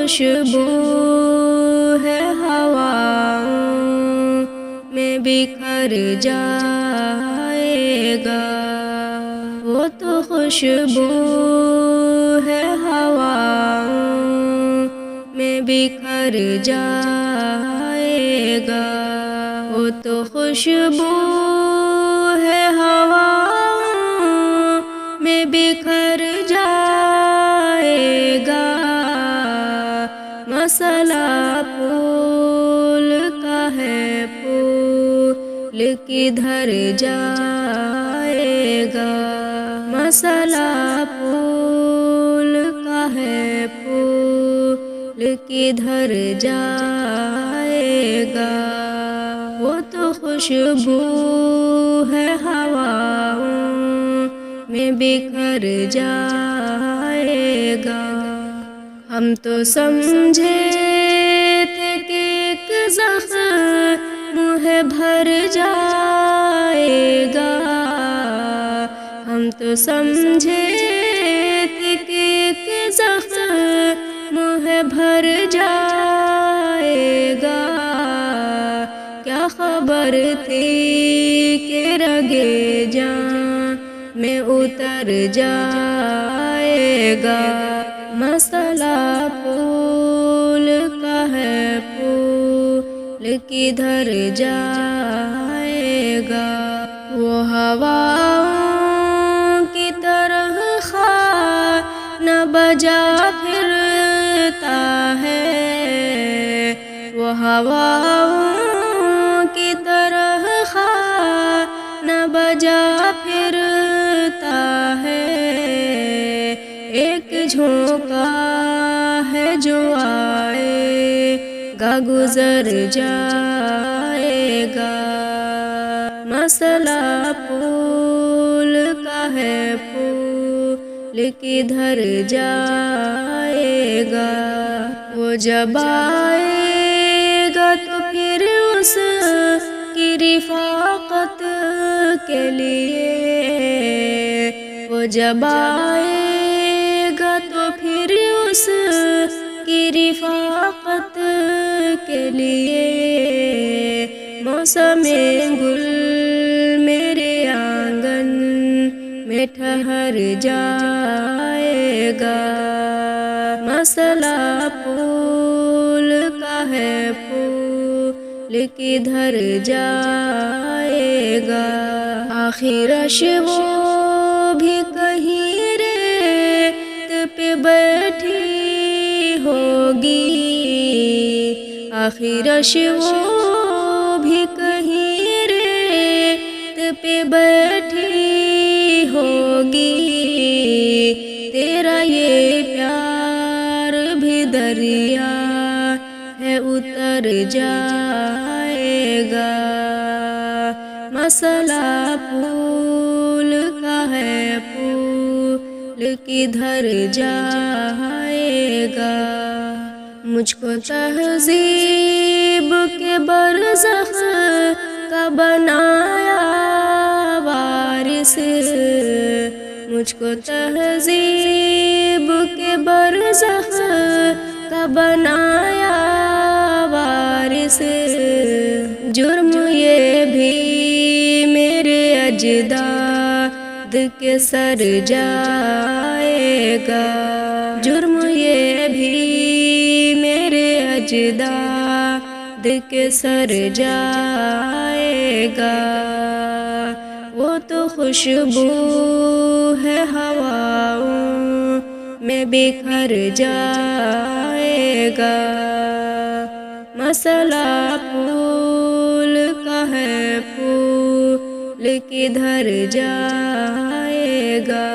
خوشبو ہے ہواؤں میں بکھر جائے گا، وہ تو خوشبو ہے ہواؤں میں بکھر جائے گا، وہ تو خوشبو ہے ہواؤں میں بکھر جائے گا۔ مسئلہ پھول کا ہے، پھول کدھر جائے گا، مسئلہ پھول کا ہے، پھول کدھر جائے گا، وہ تو خوشبو ہے ہواؤں میں بکھر جائے گا۔ ہم تو سمجھے تھے کہ ایک زخم ہے بھر جائے گا، ہم تو سمجھے تھے کہ ایک زخم ہے بھر جائے گا، کیا خبر تھی کہ رگے جان میں اتر جائے گا۔ مسئلہ پھول کا ہے، پھول کدھر جائے گا، وہ ہواؤں کی طرح خانہ بجا پھرتا ہے، وہ ہواؤں کی طرح خانہ بجا پھرتا ہے، ایک جھونکا ہے جو آئے گا گزر جائے گا۔ مسئلہ پھول کا ہے، پھول کدھر جائے گا، وہ جب آئے گا تو پھر اس کی رفاقت کے لیے، وہ جب آئے گا تو پھر اس کی رفاقت کے لیے، موسم گل میرے آنگن میں ٹھہر جائے گا۔ مسئلہ پھول کا ہے، پھول کدھر جائے گا، آخر وہ بھی کہیں ریت پہ بیٹھی ہوگی، آخر وہ بھی کہیں ریت پہ بیٹھی ہوگی، تیرا یہ پیار بھی دریا ہے اتر جائے گا۔ مسئلہ پھول کا ہے، پھول کدھر جائے گا، مجھ کو تہذیب کے برزخ کا بنایا وارث، مجھ کو تہذیب کے برزخ کا بنایا وارث، جرم یہ بھی میرے اجداد کے سر جائے گا، جرم یہ بھی میرے اجداد کے سر جائے گا، وہ تو خوشبو ہے ہواؤں میں بکھر جائے گا۔ مسئلہ پھول کا ہے، پھول کدھر جائے گا۔